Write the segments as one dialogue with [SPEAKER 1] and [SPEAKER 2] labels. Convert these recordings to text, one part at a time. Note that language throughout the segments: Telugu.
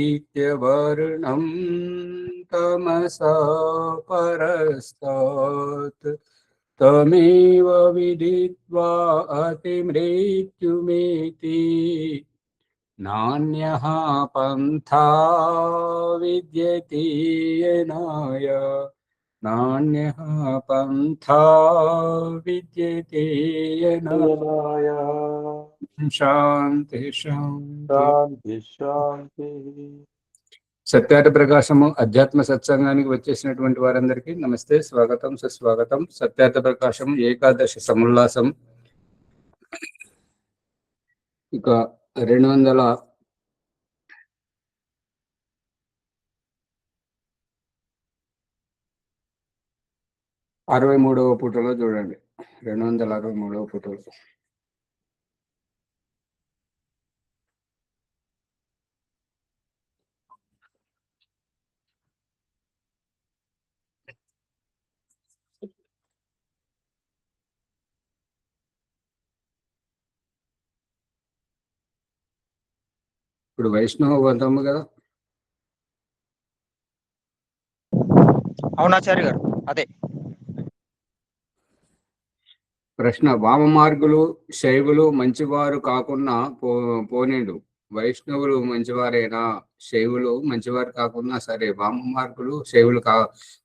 [SPEAKER 1] आदित्यवर्णं तमसा परस्तात् तमेव विदित्वा अतिमृत्युमेति नान्यः पन्था विद्यते येनाय नान्यः पन्था विद्यते येनाय శాంతి శాంతి
[SPEAKER 2] శాంతి.
[SPEAKER 1] సత్యార్థ ప్రకాశము అధ్యాత్మ సత్సంగానికి వచ్చేసినటువంటి వారందరికీ నమస్తే, స్వాగతం, సుస్వాగతం. సత్యార్థ ప్రకాశం ఏకాదశి సముల్లాసం ఇక 263వ పుటలో చూడండి. 263వ పుటలో ఇప్పుడు వైష్ణవ బంధము కదా.
[SPEAKER 3] అవునాచార్య గారు, అదే
[SPEAKER 1] ప్రశ్న. వామ మార్గులు శైవులు మంచివారు కాకున్నా పోనేడు, వైష్ణవులు మంచివారేనా? శైవులు మంచివారు కాకున్నా సరే, వామ మార్గులు శైవులు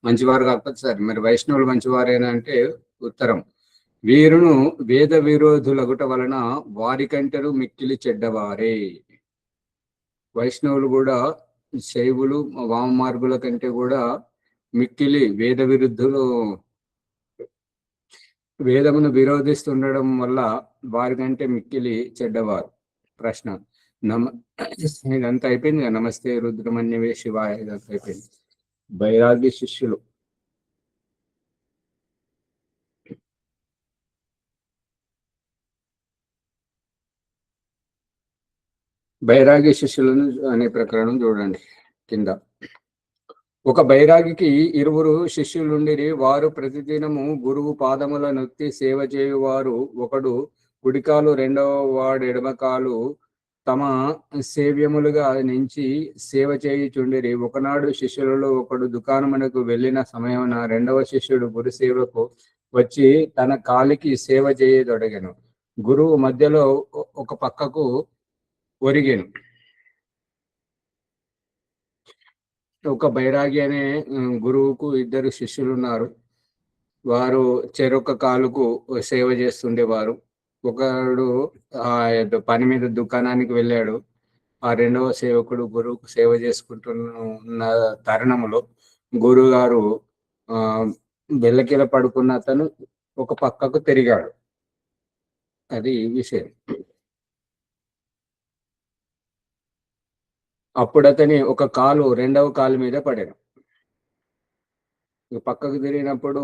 [SPEAKER 1] మంచివారు కాకపోతే సరే, మరి వైష్ణవులు మంచివారేనా అంటే ఉత్తరం, వీరును వేద విరోధులగుట వలన వారికంటరు మిక్కిలి చెడ్డవారే. వైష్ణవులు కూడా శైవులు వామ మార్గుల కంటే కూడా మిక్కిలి వేద విరుద్ధులు, వేదమును విరోధిస్తుండడం వల్ల వారికంటే మిక్కిలి చెడ్డవారు. ప్రశ్న. ఇదంతా అయిపోయింది కదా. నమస్తే రుద్రమన్యవే శివాయ, ఇదంతా అయిపోయింది. బైరాగి శిష్యులు. బైరాగి శిష్యులను అనే ప్రకరణం చూడండి కింద. ఒక బైరాగికి 2 శిష్యులుండిరి. వారు ప్రతిదినము గురువు పాదముల నొత్తి సేవ చేయువారు. ఒకడు కుడికాలు, రెండవ వాడు ఎడమకాలు తమ సేవ్యములుగా నుంచి సేవ చేయుచుండిరి. ఒకనాడు శిష్యులలో ఒకడు దుకాణమునకు వెళ్ళిన సమయమున రెండవ శిష్యుడు గురు సేవకు వచ్చి తన కాలికి సేవ చేయదొడగెను. గురువు మధ్యలో ఒక పక్కకు ఒరిగెను. ఒక బైరాగి అనే గురువుకు 2 శిష్యులు ఉన్నారు. వారు చెరొక కాలుకు సేవ చేస్తుండేవారు. ఒకడు ఆ పని మీద దుకాణానికి వెళ్ళాడు. ఆ రెండవ సేవకుడు గురువుకు సేవ చేసుకుంటున్న తరుణంలో గురువు గారు బెల్లకిల పడుకున్న అతను ఒక పక్కకు తిరిగాడు. అది విషయం. అప్పుడు అతని ఒక కాలు రెండవ కాలు మీద పడాను. పక్కకు తిరిగినప్పుడు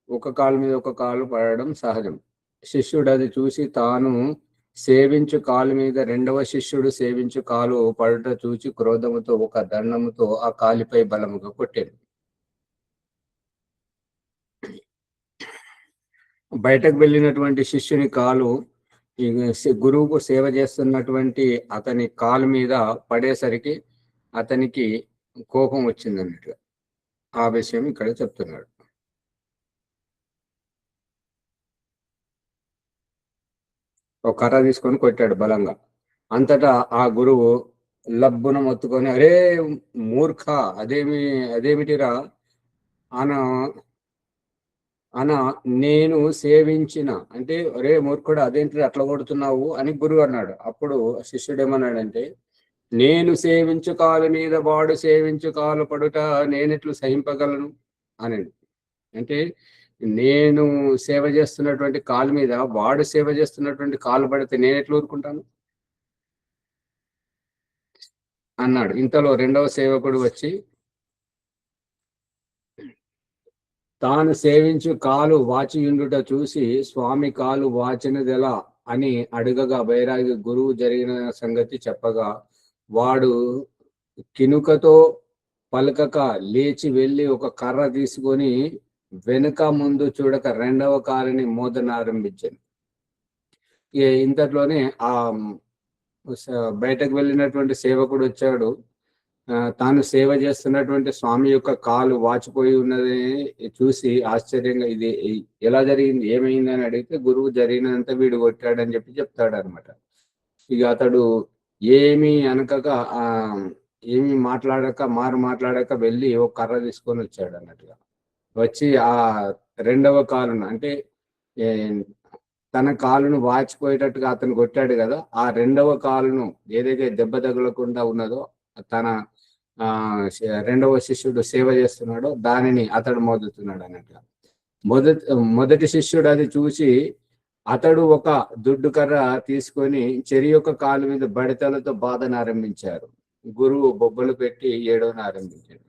[SPEAKER 1] ఒక కాలు మీద ఒక కాలు పడడం సహజం. శిష్యుడు అది చూసి తాను సేవించు కాలు మీద రెండవ శిష్యుడు సేవించు కాలు పడుట చూచి క్రోధముతో ఒక దండముతో ఆ కాలిపై బలముగా కొట్టాడు. బయటకు వెళ్ళినటువంటి శిష్యుని కాలు గురువుకు సేవ చేస్తున్నటువంటి అతని కాలు మీద పడేసరికి అతనికి కోపం వచ్చిందన్నట్టుగా ఆ విషయం ఇక్కడ చెప్తున్నాడు. ఒక కర్ర తీసుకొని కొట్టాడు బలంగా. అంతటా ఆ గురువు లబ్బున మొత్తుకొని, అరే మూర్ఖ, అదేమిటిరా అన నేను సేవించిన అంటే, అరే మూర్ఖుడు అదేంటి అట్లా కొడుతున్నావు అని గురువు అన్నాడు. అప్పుడు శిష్యుడు ఏమన్నాడంటే, నేను సేవించు కాలు మీద వాడు సేవించు కాలు పడుట నేనెట్లు సహింపగలను అని. అంటే నేను సేవ చేస్తున్నటువంటి కాలు మీద వాడు సేవ చేస్తున్నటువంటి కాలు పడితే నేను ఎట్లా ఊరుకుంటాను అన్నాడు. ఇంతలో రెండవ సేవకుడు వచ్చి తాను సేవించు కాలు వాచియుండుట చూసి, స్వామి కాలు వాచినదెలా అని అడుగగా బైరాగి గురువు జరిగిన సంగతి చెప్పగా, వాడు కినుకతో పలకక లేచి వెళ్ళి ఒక కర్ర తీసుకొని వెనుక ముందు చూడక రెండవ కాలుని మోదనారంభించాను. ఇంతట్లోనే ఆ బయటకు వెళ్ళినటువంటి సేవకుడు వచ్చాడు. తాను సేవ చేస్తున్నటువంటి స్వామి యొక్క కాలు వాచిపోయి ఉన్నది చూసి ఆశ్చర్యంగా ఇది ఎలా జరిగింది, ఏమైంది అని అడిగితే గురువు జరిగినంత వీడు కొట్టాడని చెప్తాడు అనమాట. ఇక అతడు ఏమీ అనకక ఏమీ మాట్లాడక వెళ్ళి ఒక కర్ర తీసుకొని వచ్చాడు అన్నట్టుగా. వచ్చి ఆ రెండవ కాలును అంటే తన కాలును వాచిపోయేటట్టుగా అతను కొట్టాడు కదా, ఆ రెండవ కాలును ఏదైతే దెబ్బ తగలకుండా ఉన్నదో తన రెండవ శిష్యుడు సేవ చేస్తున్నాడో దానిని అతడు మోదుతున్నాడు అన్నట్టుగా. మొదటి శిష్యుడు అది చూసి అతడు ఒక దుడ్డు కర్ర తీసుకొని చెరి యొక్క కాలు మీద బడితలతో బాధను ఆరంభించారు. గురువు బొబ్బలు పెట్టి ఏడవను ఆరంభించాడు.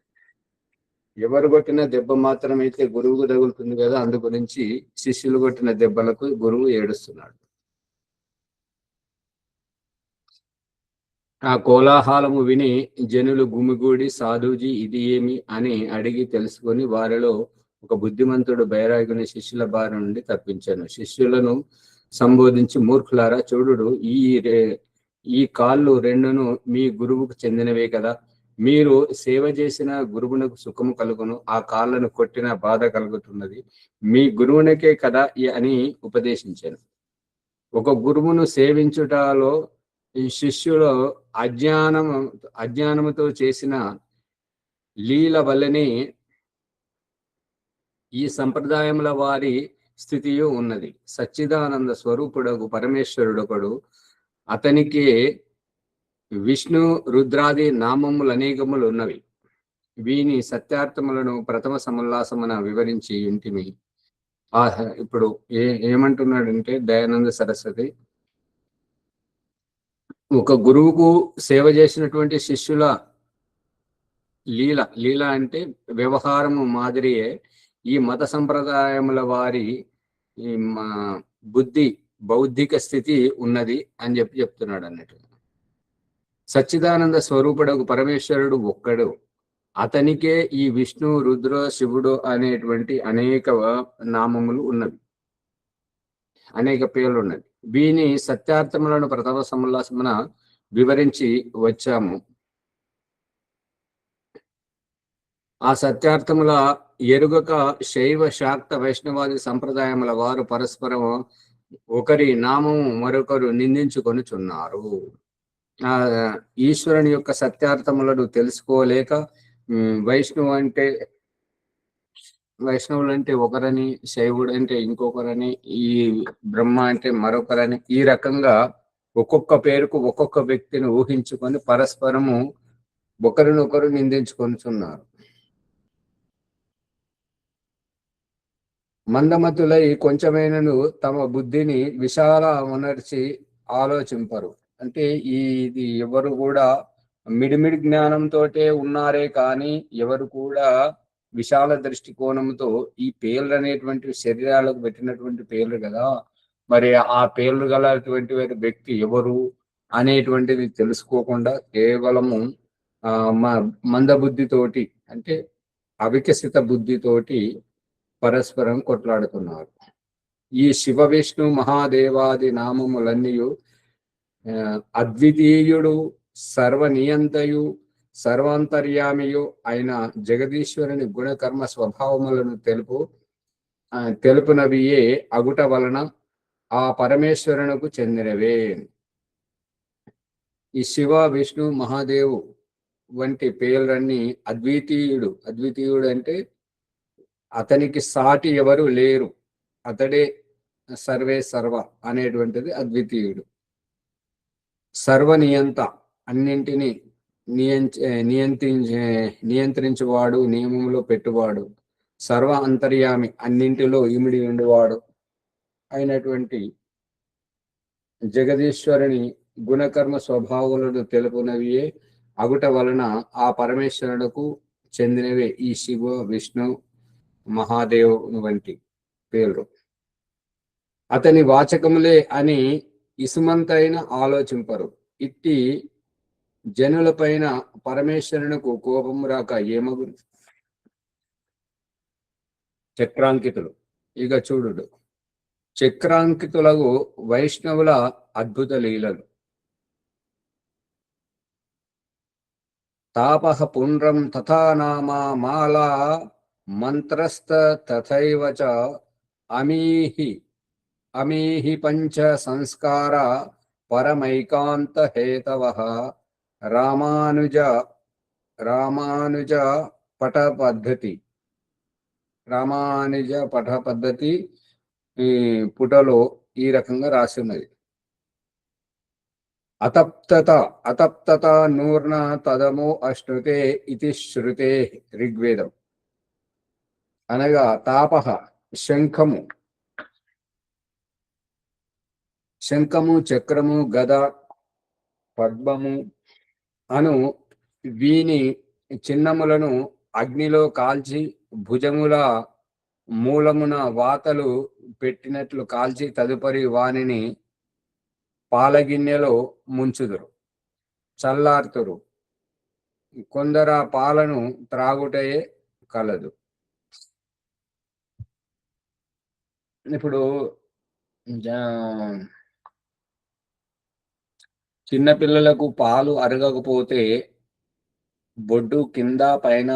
[SPEAKER 1] ఎవరు కొట్టిన దెబ్బ మాత్రమైతే గురువుకు తగులుతుంది కదా, అందు గురించి శిష్యులు కొట్టిన దెబ్బలకు గురువు ఏడుస్తున్నాడు. ఆ కోలాహలము విని జనులు గుమిగూడి సాధుజీ ఇది ఏమి అని అడిగి తెలుసుకొని వారిలో ఒక బుద్ధిమంతుడు బైరాగుని శిష్యుల బారి నుండి తప్పించాను. శిష్యులను సంబోధించి మూర్ఖులారా చూడుడు, ఈ కాళ్ళు రెండును మీ గురువుకు చెందినవే కదా. మీరు సేవ చేసిన గురువునకు సుఖము కలుగును, ఆ కాళ్ళను కొట్టిన బాధ కలుగుతున్నది, మీ గురువునకే కదా అని ఉపదేశించాను. ఒక గురువును సేవించుటలో ఈ శిష్యులు అజ్ఞానముతో చేసిన లీల వల్లనే ఈ సంప్రదాయముల వారి స్థితియు ఉన్నది. సచ్చిదానంద స్వరూపుడకు పరమేశ్వరుడొకడు, అతనికి విష్ణు రుద్రాది నామములు అనేకములు ఉన్నవి. వీని సత్యార్థములను ప్రథమ సమల్లాసమున వివరించి ఇంటిమి. ఇప్పుడు ఏమంటున్నాడంటే దయానంద సరస్వతి, ఒక గురువుకు సేవ చేసినటువంటి శిష్యుల లీల అంటే వ్యవహారము మాదిరియే ఈ మత సంప్రదాయముల వారి బౌద్ధిక స్థితి ఉన్నది అని చెప్తున్నాడు అన్నట్టు. సచ్చిదానంద స్వరూపుడకు పరమేశ్వరుడు ఒక్కడు, అతనికే ఈ విష్ణు రుద్ర శివుడు అనేటువంటి అనేక నామములు ఉన్నవి, అనేక పేర్లు ఉన్నవి. వీని సత్యార్థములను ప్రథమ సమల్లాసమున వివరించి వచ్చాము. ఆ సత్యార్థముల ఎరుగక శైవ శాక్త వైష్ణవాది సంప్రదాయముల వారు పరస్పరం ఒకరి నామము మరొకరు నిందించుకొనుచున్నారు. ఈశ్వరుని యొక్క సత్యార్థములను తెలుసుకోలేక వైష్ణవులు అంటే ఒకరని, శైవుడు అంటే ఇంకొకరని, ఈ బ్రహ్మ అంటే మరొకరని, ఈ రకంగా ఒక్కొక్క పేరుకు ఒక్కొక్క వ్యక్తిని ఊహించుకొని పరస్పరము ఒకరినొకరు నిందించుకొనుచున్నారు. మందమతులై కొంచెమైనను తమ బుద్ధిని విశాలమునర్చి ఆలోచింపరు. అంటే ఇది ఎవరు కూడా మిడిమిడి జ్ఞానంతో ఉన్నారే కానీ ఎవరు కూడా విశాల దృష్టికోణంతో ఈ పేర్లు అనేటువంటి శరీరాలకు పెట్టినటువంటి పేర్లు కదా, మరి ఆ పేర్లు గలటువంటి వ్యక్తి ఎవరు అనేటువంటిది తెలుసుకోకుండా కేవలము మందబుద్ధితోటి అంటే అవికసిత బుద్ధితోటి పరస్పరం కొట్లాడుతున్నారు. ఈ శివ విష్ణు మహాదేవాది నామములన్నీ అద్వితీయుడు, సర్వనియంతయు, సర్వాంతర్యామియు అయిన జగదీశ్వరుని గుణకర్మ స్వభావములను తెలుపునవియే అగుట వలన ఆ పరమేశ్వరునకు చెందినవే. ఈ శివ విష్ణు మహాదేవు వంటి పేర్లన్నీ అద్వితీయుడు అంటే అతనికి సాటి ఎవరు లేరు, అతడే సర్వే సర్వ అనేటువంటిది అద్వితీయుడు. సర్వనియంత అన్నింటినీ నియంత్రించువాడు, నియమంలో పెట్టువాడు. సర్వ అంతర్యామి అన్నింటిలో ఇమిడి ఉండివాడు అయినటువంటి జగదీశ్వరుని గుణకర్మ స్వభావాలను తెలుపునవియే అగుట వలన ఆ పరమేశ్వరుడుకు చెందినవే ఈ శివ విష్ణు మహాదేవ్ వంటి పేర్లు. అతని వాచకములే అని ఇసుమంతైన ఆలోచింపరు. ఇట్టి జనుల పైన పరమేశ్వరునకు కోపం రాక ఏమగు? చక్రాంకితులు. ఇక చూడు, చక్రాంకితులకు వైష్ణవుల అద్భుత లీలలు. తాపః పుండ్రం తథా నామా మాలా మంత్రస్త తథైవ చ అమీహి అమీహి పంచ సంస్కార పరమైకాంత హేతవః రామానుజ రామానుజ పట పద్ధతి రామానుజ పఠ పద్ధతి పుటలో ఈ రకంగా రాసి ఉన్నది. అతప్తత నూర్ణ తదమో అశ్నుతే ఇది శృతే ఋగ్వేదం. అనగా తాపః శంఖము చక్రము గద పద్మము అను వీని చిన్నములను అగ్నిలో కాల్చి భుజముల మూలమున వాతలు పెట్టినట్లు కాల్చి తదుపరి వానిని పాలగిన్నెలో ముంచుదురు, చల్లార్తురు. కొందర పాలను త్రాగుటయే కలదు. ఇప్పుడు చిన్నపిల్లలకు పాలు అరగకపోతే బొడ్డు కింద పైన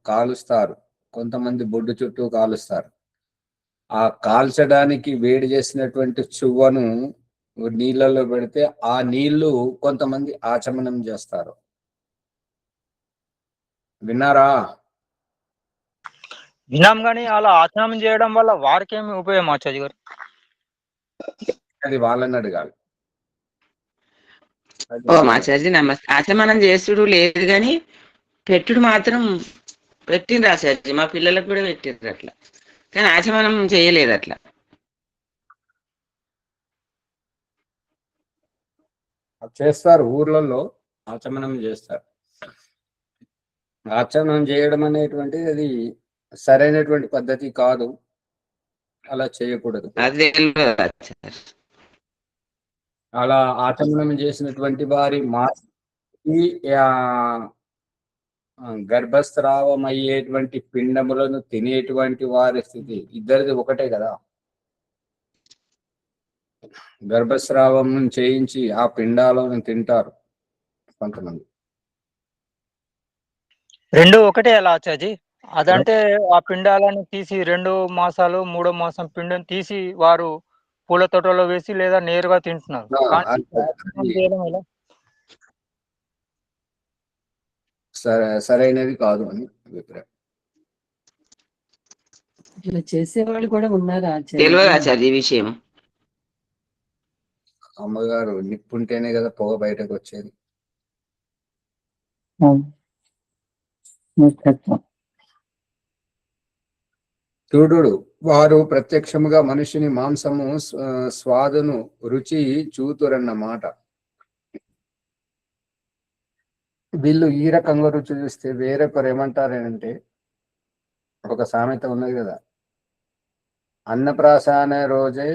[SPEAKER 1] కాలుస్తారు, కొంతమంది బొడ్డు చుట్టూ కాలుస్తారు. ఆ కాల్చడానికి వేడి చేసినటువంటి చువ్వను నీళ్ళలో పెడితే ఆ నీళ్లు కొంతమంది ఆచమనం చేస్తారు. విన్నారా?
[SPEAKER 2] విన్నాం కానీ అలా ఆచమనం చేయడం వల్ల వారికి ఏమి ఉపయోగం ఆచార్య గారు?
[SPEAKER 1] అది వాళ్ళని అడగాలి.
[SPEAKER 3] ఆచార్య నమస్తే. ఆచమనం చేసుడు లేదు కానీ పెట్టుడు మాత్రం పెట్టిండ్రు ఆచార్య, మా పిల్లలకు కూడా పెట్టిండ్రు అట్లా, కానీ ఆచమనం చేయలేదు అట్లా.
[SPEAKER 1] చేస్తారు, ఊర్లలో ఆచమనం చేస్తారు. ఆచమనం చేయడం అనేటువంటిది అది సరైనటువంటి పద్ధతి కాదు, అలా చేయకూడదు. అలా ఆచమనం చేసినటువంటి వారి గర్భస్రావం అయ్యేటువంటి పిండములను తినేటువంటి వారి స్థితి ఇద్దరిది ఒకటే కదా. గర్భస్రావం చేయించి ఆ పిండాలను తింటారు కొంతమంది.
[SPEAKER 2] రెండు ఒకటే ఎలా ఆచార్య? అదంటే ఆ పిండాలను తీసి 2 మాసాలు 3వ మాసం పిండం తీసి వారు పూల తోటలో వేసి లేదా నేరుగా తింటున్నారు.
[SPEAKER 1] సరైనది కాదు అని అభిప్రాయం.
[SPEAKER 4] ఇలా చేసేవాళ్ళు కూడా ఉన్నారు
[SPEAKER 3] తెలియదు ఆచార్య ఈ విషయం.
[SPEAKER 1] అమ్మగారు నిప్పుంటేనే కదా పొగ బయటకు వచ్చేది. చూడు, వారు ప్రత్యక్షముగా మనిషిని మాంసము స్వాదును రుచి చూతురన్నమాట. వీళ్ళు ఈ రకంగా రుచి చూస్తే వేరొకరు ఏమంటారేనంటే, ఒక సామెత ఉన్నది కదా, అన్నప్రాసన రోజే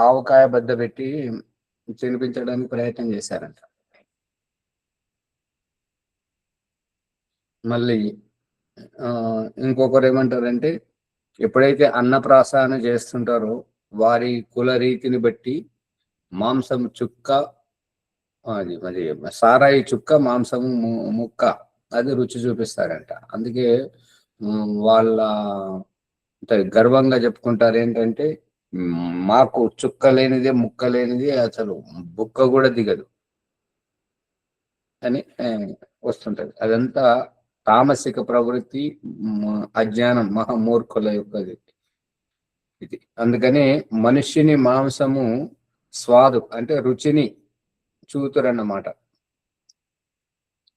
[SPEAKER 1] ఆవకాయ బద్ద పెట్టి తినిపించడానికి ప్రయత్నం చేశారంట. మళ్ళీ ఇంకొకరు ఏమంటారంటే, ఎప్పుడైతే అన్నప్రాసన చేస్తుంటారో వారి కుల రీతిని బట్టి మాంసం చుక్క, అది మరి సారాయి చుక్క, మాంసము ముక్క, అది రుచి చూపిస్తారంట. అందుకే వాళ్ళ గర్వంగా చెప్పుకుంటారు ఏంటంటే, మాకు చుక్క లేనిదే ముక్క లేనిది అసలు బుక్క కూడా దిగదు అని వస్తుంటది. అదంతా తామసిక ప్రవృత్తి, అజ్ఞానం, మహామూర్ఖుల యొక్కది ఇది. అందుకనే మనిషిని మాంసము స్వాదు అంటే రుచిని చూతురన్నమాట.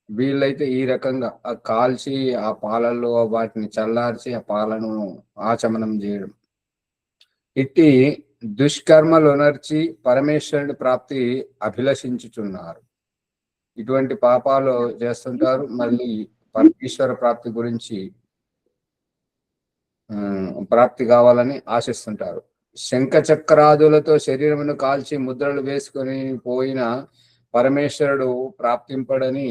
[SPEAKER 1] వీళ్ళైతే ఈ రకంగా కాల్చి ఆ పాలల్లో వాటిని చల్లార్చి ఆ పాలను ఆచమనం చేయడం, ఇట్టి దుష్కర్మలునర్చి పరమేశ్వరుడి ప్రాప్తి అభిలషించుచున్నారు. ఇటువంటి పాపాలు చేస్తుంటారు, మళ్ళీ పరమేశ్వర ప్రాప్తి గురించి ప్రాప్తి కావాలని ఆశిస్తుంటారు. శంఖ చక్రాదులతో శరీరమును కాల్చి ముద్రలు వేసుకొని పోయిన పరమేశ్వరుడు ప్రాప్తింపడని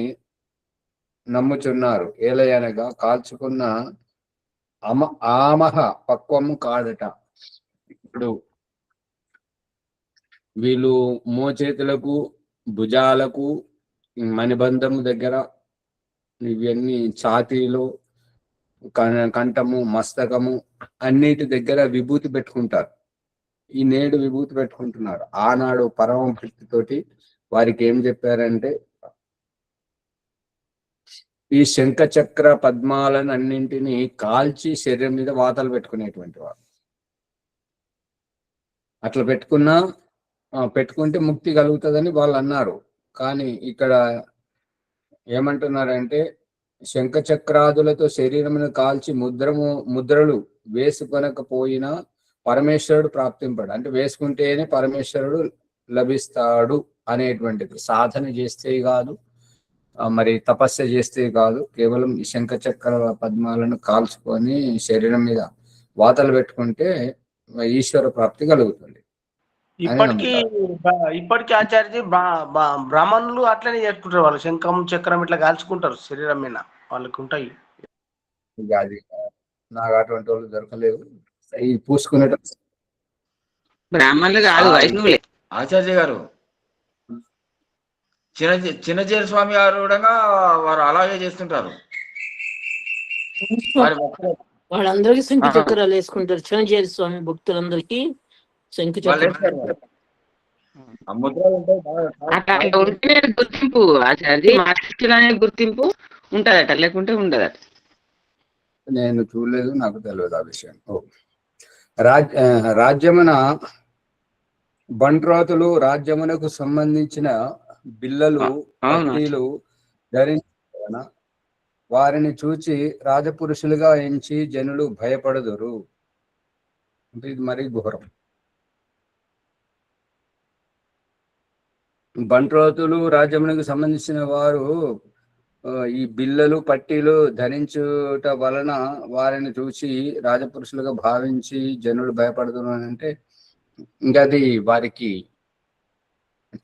[SPEAKER 1] నమ్ముచున్నారు. ఏలయనగా కాల్చుకున్న ఆమహ పక్వము కాదట. ఇప్పుడు వీళ్ళు మోచేతులకు, భుజాలకు, మణిబంధము దగ్గర ఇవన్నీ ఛాతీలు, కంఠము, మస్తకము అన్నిటి దగ్గర విభూతి పెట్టుకుంటారు. ఈ నేడు విభూతి పెట్టుకుంటున్నారు. ఆనాడు పరమ భక్తితోటి వారికి ఏం చెప్పారంటే ఈ శంఖ చక్ర పద్మాలను అన్నింటినీ కాల్చి శరీరం మీద వాతలు పెట్టుకునేటువంటి వారు. అట్లా పెట్టుకుంటే ముక్తి కలుగుతుందని వాళ్ళు అన్నారు. కానీ ఇక్కడ ఏమంటున్నారంటే శంఖ చక్రాదులతో శరీరమును కాల్చి ముద్రలు వేసుకొనకపోయినా పరమేశ్వరుడు ప్రాప్తింపడు. అంటే వేసుకుంటేనే పరమేశ్వరుడు లభిస్తాడు అనేటువంటిది. సాధన చేస్తే కాదు, మరి తపస్య చేస్తే కాదు, కేవలం ఈ శంఖ చక్ర పద్మాలను కాల్చుకొని శరీరం మీద వాతలు పెట్టుకుంటే ఈశ్వర ప్రాప్తి కలుగుతుంది.
[SPEAKER 5] ఇప్పటికీ ఆచార్య బ్రాహ్మణులు అట్లనే చేసుకుంటారు. వాళ్ళు శంఖం చక్రం ఇట్లా కాల్చుకుంటారు శరీరం మీద, వాళ్ళకి ఉంటాయి.
[SPEAKER 1] అది నాకు అటువంటి వాళ్ళు దొరకలేదు. ఈ పూసుకునే
[SPEAKER 3] బ్రాహ్మణులు కాదు, వైష్ణవులే.
[SPEAKER 6] ఆచార్య గారు చిన్నజీర స్వామి గారు కూడా వారు అలాగే చేస్తుంటారు.
[SPEAKER 4] వాళ్ళందరికీ శంఖ చక్రాలు వేసుకుంటారు. చిన్నజీర స్వామి భక్తులందరికీ శంఖ చక్రాలు.
[SPEAKER 3] అట్లా ఉంటేనే గుర్తింపు ఆచార్య, మార్కెట్ అనే గుర్తింపు ఉంటదట, లేకుంటే ఉండదట.
[SPEAKER 1] నేను చూడలేదు, నాకు తెలియదు ఆ విషయం. రాజ్యమున బంట్రోతులు రాజ్యమునకు సంబంధించిన బిల్లలు పట్టీలు ధరించిన వారిని చూచి రాజపురుషులుగా ఎంచి జనులు భయపడదురు. అంటే ఇది మరీ ఘోరం. బంట్రోతులు రాజ్యమునకు సంబంధించిన వారు ఈ బిల్లలు పట్టీలు ధరించుట వలన వారిని చూసి రాజపురుషులుగా భావించి జనులు భయపడుతున్నారు. అంటే ఇంకా అది వారికి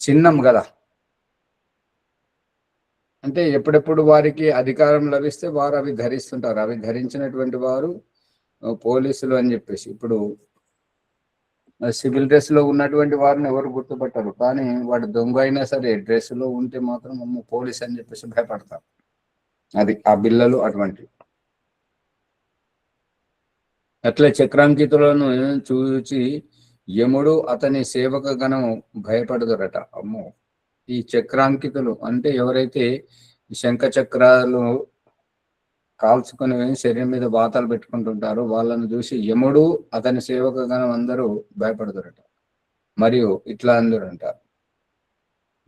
[SPEAKER 1] చిహ్నం కదా. అంటే ఎప్పుడెప్పుడు వారికి అధికారం లభిస్తే వారు అవి ధరిస్తుంటారు. అవి ధరించినటువంటి వారు పోలీసులు అని చెప్పేసి. ఇప్పుడు సివిల్ డ్రెస్ లో ఉన్నటువంటి వారిని ఎవరు గుర్తుపట్టరు, కానీ వాడు దొంగ అయినా సరే డ్రెస్ లో ఉంటే మాత్రం పోలీస్ అని చెప్పేసి భయపడతారు. అది ఆ బిల్లలు అటువంటివి. అట్లే చక్రాంకితులను చూచి యముడు అతని సేవక గణం భయపడదురట. అమ్మో, ఈ చక్రాంకితులు అంటే ఎవరైతే శంఖ చక్రాలు కాల్చుకుని శరీరం మీద బాతాలు పెట్టుకుంటుంటారో వాళ్ళను చూసి యముడు అతని సేవక గణం అందరూ భయపడదురట. మరియు ఇట్లా అందరంటారు,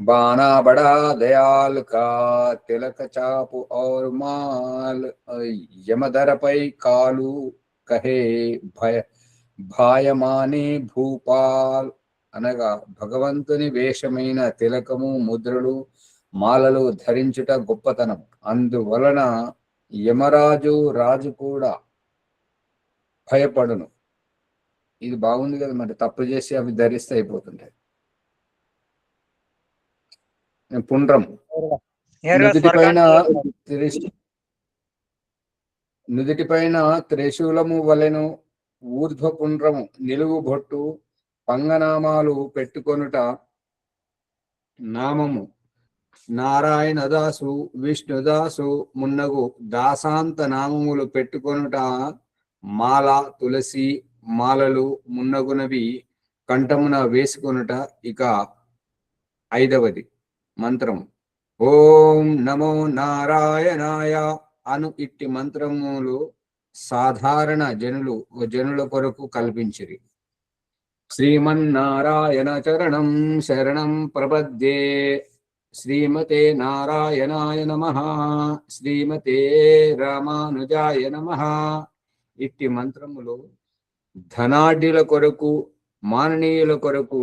[SPEAKER 1] बाना बड़ा दयाल का तिलक चाप और माल यमदर पै कालू कहे భాయమాని భూపాల్. అనగా భగవంతుని వేషమైన తిలకము, ముద్రలు, మాలలు ధరించుట గొప్పతనం. అందువలన యమరాజు రాజు కూడా భయపడును. ఇది బాగుంది కదా. మరి తప్పు చేసి అవి ధరిస్తే అయిపోతుంటాయి. పుండ్రం నుదిటిపైన త్రిశూలము వలెను, ఊర్ధ్వ పుండ్రము, నిలువు బొట్టు, పంగనామాలు పెట్టుకొనుట, నామము నారాయణదాసు, విష్ణుదాసు మున్నగు దాసాంత నామములు పెట్టుకొనుట, మాల, తులసి మాలలు మున్నగునవి కంఠమున వేసుకొనుట. ఇక 5వది మంత్రం ఓం నమో నారాయణాయ అను ఇట్టి మంత్రములు సాధారణ జనుల కొరకు కల్పించిరి. శ్రీమన్నారాయణ చరణం శరణం ప్రపద్యే. శ్రీమతే నారాయణాయ నమః. శ్రీమతే రామానుజాయ నమః. ఇట్టి మంత్రములు ధనాఢ్యుల కొరకు, మాననీయుల కొరకు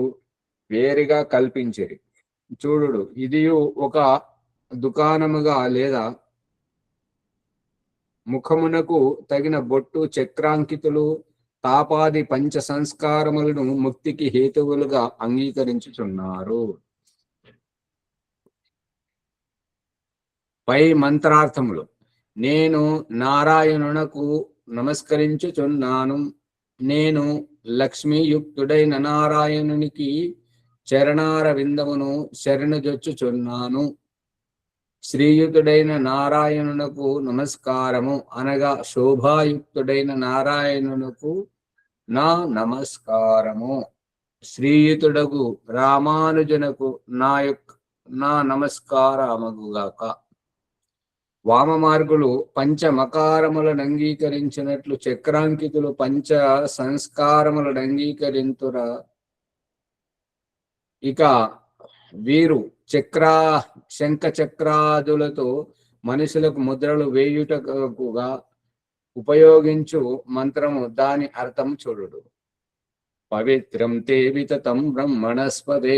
[SPEAKER 1] వేరుగా కల్పించిరి. చూడు, ఇది ఒక దుకాణముగా లేదా ముఖమునకు తగిన బొట్టు, చక్రాంకితులు, తాపాది పంచ సంస్కారములను ముక్తికి హేతువులుగా అంగీకరించుచున్నారు. పై మంత్రార్థములు. నేను నారాయణునకు నమస్కరించుచున్నాను. నేను లక్ష్మీయుక్తుడైన నారాయణునికి చరణార విందమును శరణుజొచ్చుచున్నాను. శ్రీయుతుడైన నారాయణునకు నమస్కారము అనగా శోభాయుక్తుడైన నారాయణునకు నా నమస్కారము. శ్రీయుతుడగు రామానుజనకు నా నమస్కారమగుగాక. వామ మార్గులు పంచమకారములను అంగీకరించినట్లు చక్రాంకితులు పంచ సంస్కారములను అంగీకరింతురా. ఇక వీరు శంఖ చక్రాదులతో మనుషులకు ముద్రలు వేయుటకుగా ఉపయోగించు మంత్రము, దాని అర్థం చూడుడు. పవిత్రం తే వితతం బ్రహ్మణస్పదే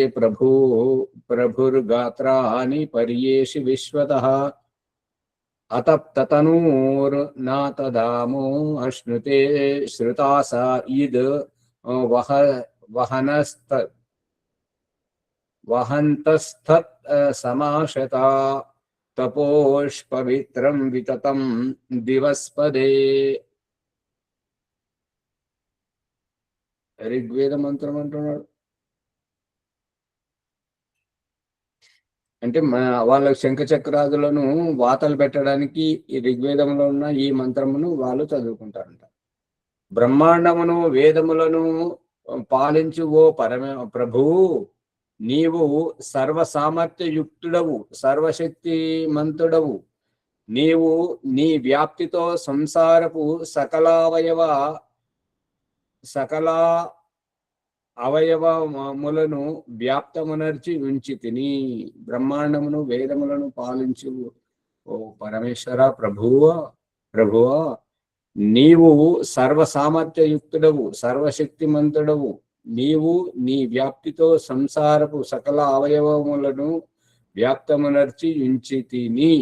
[SPEAKER 1] ప్రభుర్గాత్రాని పర్యేషి విశ్వతః అతప్తతనూర్నాతదామో అశ్నుతే శ్రుతాసా ఇద్ వహంతస్తత్ సమాశత తపోష్పవిత్రం వితతం దివస్పదే. ఋగ్వేద మంత్రం అంటున్నాడు. అంటే వాళ్ళ శంఖ చక్రాదులను వాతలు పెట్టడానికి ఈ ఋగ్వేదంలో ఉన్న ఈ మంత్రమును వాళ్ళు చదువుకుంటారంట. బ్రహ్మాండమును వేదములను పాలించు ఓ ప్రభువు, నీవు సర్వసామర్థ్యయుక్తుడవు, సర్వశక్తిమంతుడవు. నీవు నీ వ్యాప్తితో సంసారపు సకల అవయవములను వ్యాప్తమునర్చి ఉంచి తిని. బ్రహ్మాండమును వేదములను పాలించు ఓ పరమేశ్వర ప్రభువా, నీవు సర్వసామర్థ్యయుక్తుడవు, సర్వశక్తిమంతుడవు. నీవు నీ వ్యాప్తితో సంసారపు సకల అవయవములను వ్యాప్తమునర్చి ఉంచి తిని.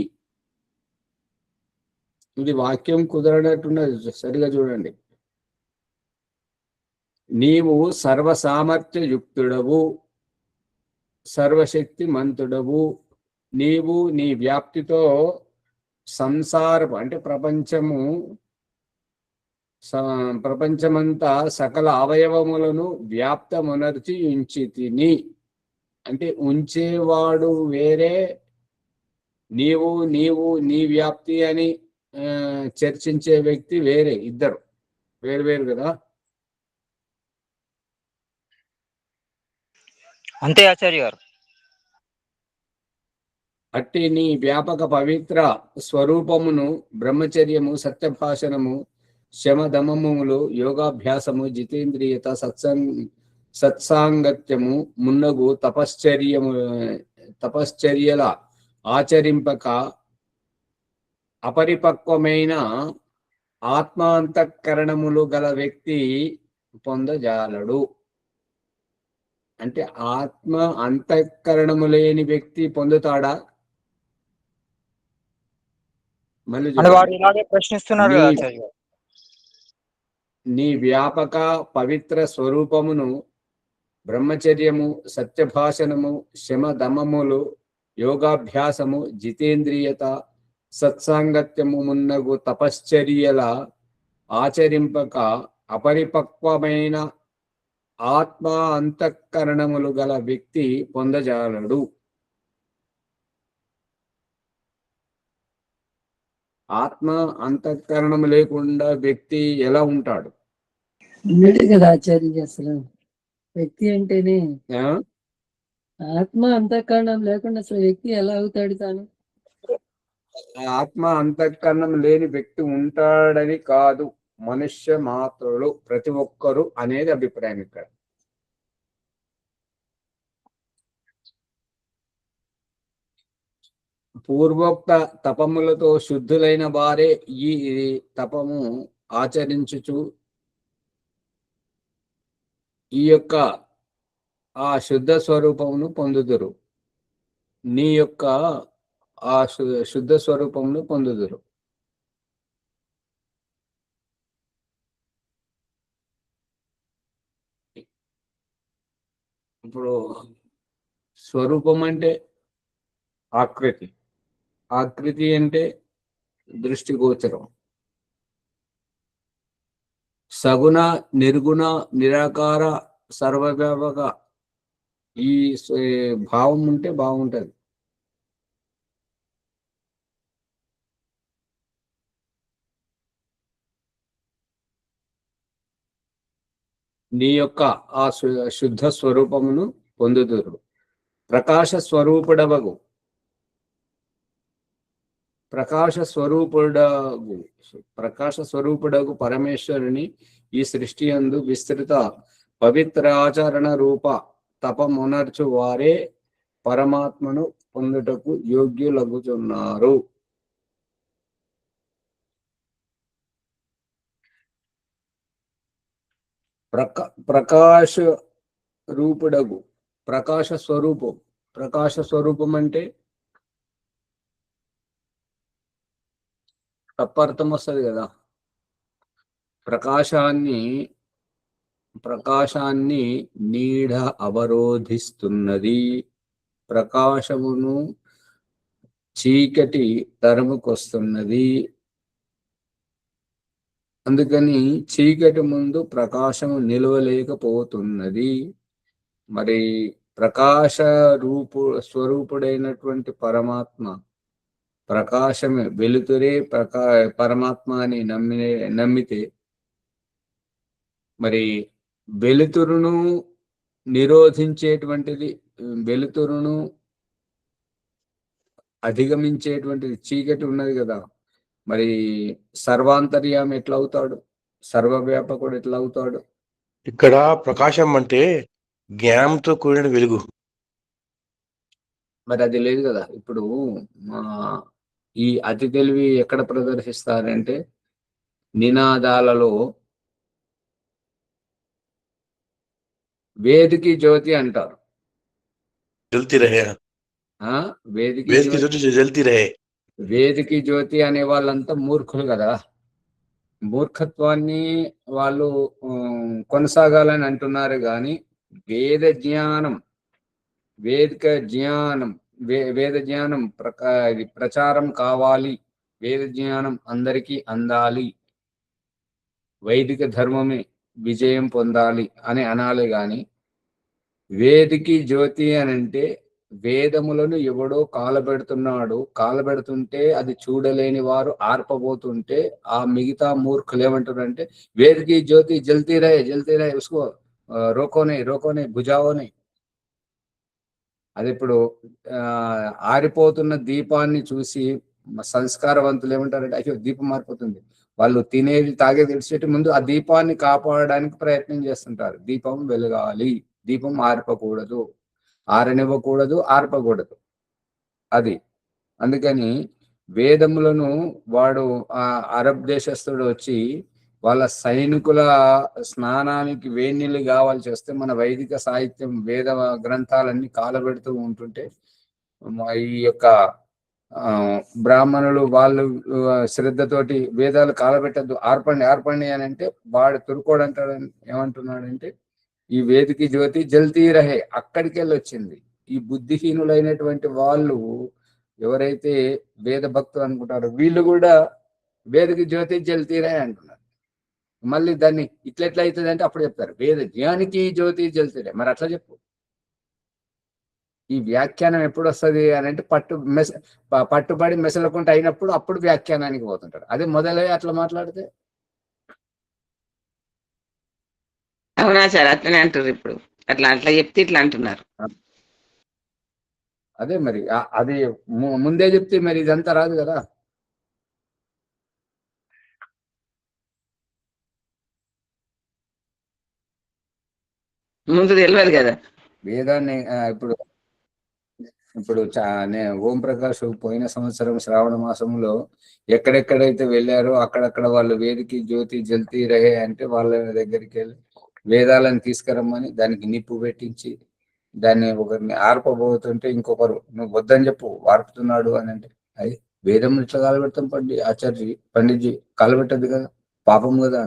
[SPEAKER 1] ఇది వాక్యం కుదరనట్టున్నది, సరిగా చూడండి. నీవు సర్వసామర్థ్యయుక్తుడవు, సర్వశక్తిమంతుడవు. నీవు నీ వ్యాప్తితో సంసారపు అంటే ప్రపంచమంతా సకల అవయవములను వ్యాప్తమునర్చి ఉంచి తిని. అంటే ఉంచేవాడు వేరే, నీవు నీ వ్యాప్తి అని చర్చించే వ్యక్తి వేరే. ఇద్దరు వేరు కదా.
[SPEAKER 2] అంతే ఆచార్య గారు.
[SPEAKER 1] అట్టి నీ వ్యాపక పవిత్ర స్వరూపమును బ్రహ్మచర్యము, సత్యభాషణము, శమదమములు, యోగాభ్యాసము, జితేంద్రియత, సత్సాంగత్యము మున్నగు తపశ్చర్యల ఆచరింపక అపరిపక్వమైన ఆత్మాంతఃకరణములు గల వ్యక్తి పొందజాలడు. అంటే ఆత్మ అంతఃకరణము లేని వ్యక్తి పొందుతాడా? మళ్ళీ
[SPEAKER 2] వాడు ఇలాగే ప్రశ్నిస్తున్నారు కదా ఆచార్య గారు.
[SPEAKER 1] నీ వ్యాపక పవిత్ర స్వరూపమును బ్రహ్మచర్యము, సత్యభాషణము, శమదమములు, యోగాభ్యాసము, జితేంద్రియత, సత్సాంగత్యము మున్నగు తపశ్చర్యల ఆచరింపక అపరిపక్వమైన ఆత్మ అంతఃకరణములు గల వ్యక్తి పొందజాలడు. ఆత్మ అంతఃకరణం లేకుండా వ్యక్తి ఎలా ఉంటాడు?
[SPEAKER 7] కదా ఆచార్య, అసలు వ్యక్తి అంటేనే ఆత్మ అంతఃకరణం లేకుండా అసలు వ్యక్తి ఎలా అవుతాడు? తాను
[SPEAKER 1] ఆత్మ అంతఃకరణం లేని వ్యక్తి ఉంటాడని కాదు, మనుష్య మాత్రులు ప్రతి ఒక్కరు అనేది అభిప్రాయం ఇక్కడ. పూర్వోక్త తపములతో శుద్ధులైన వారే ఈ తపము ఆచరించుచు ఈ యొక్క ఆ శుద్ధ స్వరూపమును పొందుదురు. నీ యొక్క ఆ శుద్ధ స్వరూపమును పొందుదురు. ఇప్పుడు స్వరూపం అంటే ఆకృతి, ఆకృతి అంటే దృష్టిగోచరం. సగుణ, నిర్గుణ, నిరాకార, సర్వవ్యాపక ఈ భావం ఉంటే బాగుంటది. నీ యొక్క ఆ శుద్ధ స్వరూపమును పొందుదురు. ప్రకాశ స్వరూపుడవగు ప్రకాశ స్వరూపుడగు పరమేశ్వరుని ఈ సృష్టి యందు విస్తృత పవిత్రాచరణ రూప తపమునర్చు వారే పరమాత్మను పొందుటకు యోగ్యులగుతున్నారు. ప్రకాశ రూపుడగు ప్రకాశ స్వరూపం అంటే తప్పర్థం వస్తుంది కదా. ప్రకాశాన్ని నీడ అవరోధిస్తున్నది, ప్రకాశమును చీకటి తరుముకొస్తున్నది. అందుకని చీకటి ముందు ప్రకాశము నిలవలేకపోతున్నది. మరి ప్రకాశ స్వరూపుడైనటువంటి పరమాత్మ, ప్రకాశమే వెలుతురే పరమాత్మ అని నమ్మితే మరి వెలుతురును నిరోధించేటువంటిది, వెలుతురును అధిగమించేటువంటిది చీకటి ఉన్నది కదా. మరి సర్వాంతర్యామి ఎట్లా అవుతాడు, సర్వవ్యాపకుడు ఎట్లా అవుతాడు?
[SPEAKER 8] ఇక్కడ ప్రకాశం అంటే జ్ఞానంతో కూడిన వెలుగు.
[SPEAKER 1] మరి అది లేదు కదా. ఇప్పుడు ఈ అతి తెలివి ఎక్కడ ప్రదర్శిస్తారంటే నినాదాలలో వేదికి జ్యోతి అంటారు.
[SPEAKER 8] జల్తీ రహే, వేదికి జ్యోతి
[SPEAKER 1] అనే వాళ్ళంతా మూర్ఖులు కదా. మూర్ఖత్వాన్ని వాళ్ళు కొనసాగాలని అంటున్నారు కానీ వేద జ్ఞానం ప్రచారం కావాలి, వేద జ్ఞానం అందరికీ అందాలి, వైదిక ధర్మమే విజయం పొందాలి అని అనాలి. గాని వేదికి జ్యోతి అని అంటే వేదములను ఎవడో కాలబెడుతుంటే అది చూడలేని వారు ఆర్పబోతుంటే ఆ మిగతా మూర్ఖులు ఏమంటారంటే వేదికి జ్యోతి జల్తీ రహే ఉస్కో రోకోనే బుజావోనే. అది ఇప్పుడు ఆరిపోతున్న దీపాన్ని చూసి సంస్కారవంతులు ఏమంటారంటే అయ్యో దీపం మారిపోతుంది, వాళ్ళు తినేది తాగేది తెలిసేటి ముందు ఆ దీపాన్ని కాపాడడానికి ప్రయత్నం చేస్తుంటారు. దీపం వెలగాలి, దీపం ఆర్పకూడదు, ఆర్పకూడదు. అది అందుకని వేదములను వాడు అరబ్ దేశస్థుడు వచ్చి వాళ్ళ సైనికుల స్నానానికి వేణీళ్ళు కావాల్సి వస్తే మన వైదిక సాహిత్యం వేద గ్రంథాలన్నీ కాలబెడుతూ ఉంటుంటే ఈ యొక్క బ్రాహ్మణులు వాళ్ళు శ్రద్ధతోటి వేదాలు కాలబెట్టద్దు, ఆర్పండి అని అంటే వాడు తురుకోడంటాడు. ఏమంటున్నాడంటే ఈ వేదికి జ్యోతి జల్తీ రహే అక్కడికి వెళ్ళి వచ్చింది. ఈ బుద్ధిహీనులైనటువంటి వాళ్ళు ఎవరైతే వేద భక్తులు అనుకుంటారో వీళ్ళు కూడా వేదికి జ్యోతి జల్తీ రహే అంటున్నారు. మళ్ళీ దాన్ని ఇట్లెట్లా అవుతుంది అంటే అప్పుడు చెప్తారు వేద జ్ఞానికి జ్యోతి జల్తీ రహే. మరి అట్లా చెప్పు. ఈ వ్యాఖ్యానం ఎప్పుడు వస్తుంది అని అంటే పట్టుబడి మెసలకుంట అయినప్పుడు అప్పుడు వ్యాఖ్యానానికి పోతుంటారు. అదే మొదలై అట్లా మాట్లాడితే
[SPEAKER 3] అవునా సార్? అట్లనే అంటారు ఇప్పుడు. అట్లా చెప్తే ఇట్లా అంటున్నారు.
[SPEAKER 1] అదే మరి అది ముందే చెప్తే మరి ఇదంతా రాదు కదా.
[SPEAKER 3] ముందు తెలియదు కదా
[SPEAKER 1] వేదాన్ని. ఇప్పుడు ఓం ప్రకాష్ పోయిన సంవత్సరం శ్రావణ మాసంలో ఎక్కడెక్కడైతే వెళ్ళారో అక్కడక్కడ వాళ్ళు వేదికి జ్యోతి జల్తీ రహే అంటే వాళ్ళ దగ్గరికి వెళ్ళి వేదాలను తీసుకురమ్మని దానికి నిప్పు పెట్టించి దాన్ని ఒకరిని ఆర్పబోతుంటే ఇంకొకరు నువ్వు వద్దని చెప్పు ఆర్పుతున్నాడు అని అంటే అది వేదం ఇట్లా కాలబెడతాం పండిట్జీ కాలబెట్టద్దు కదా, పాపం కదా.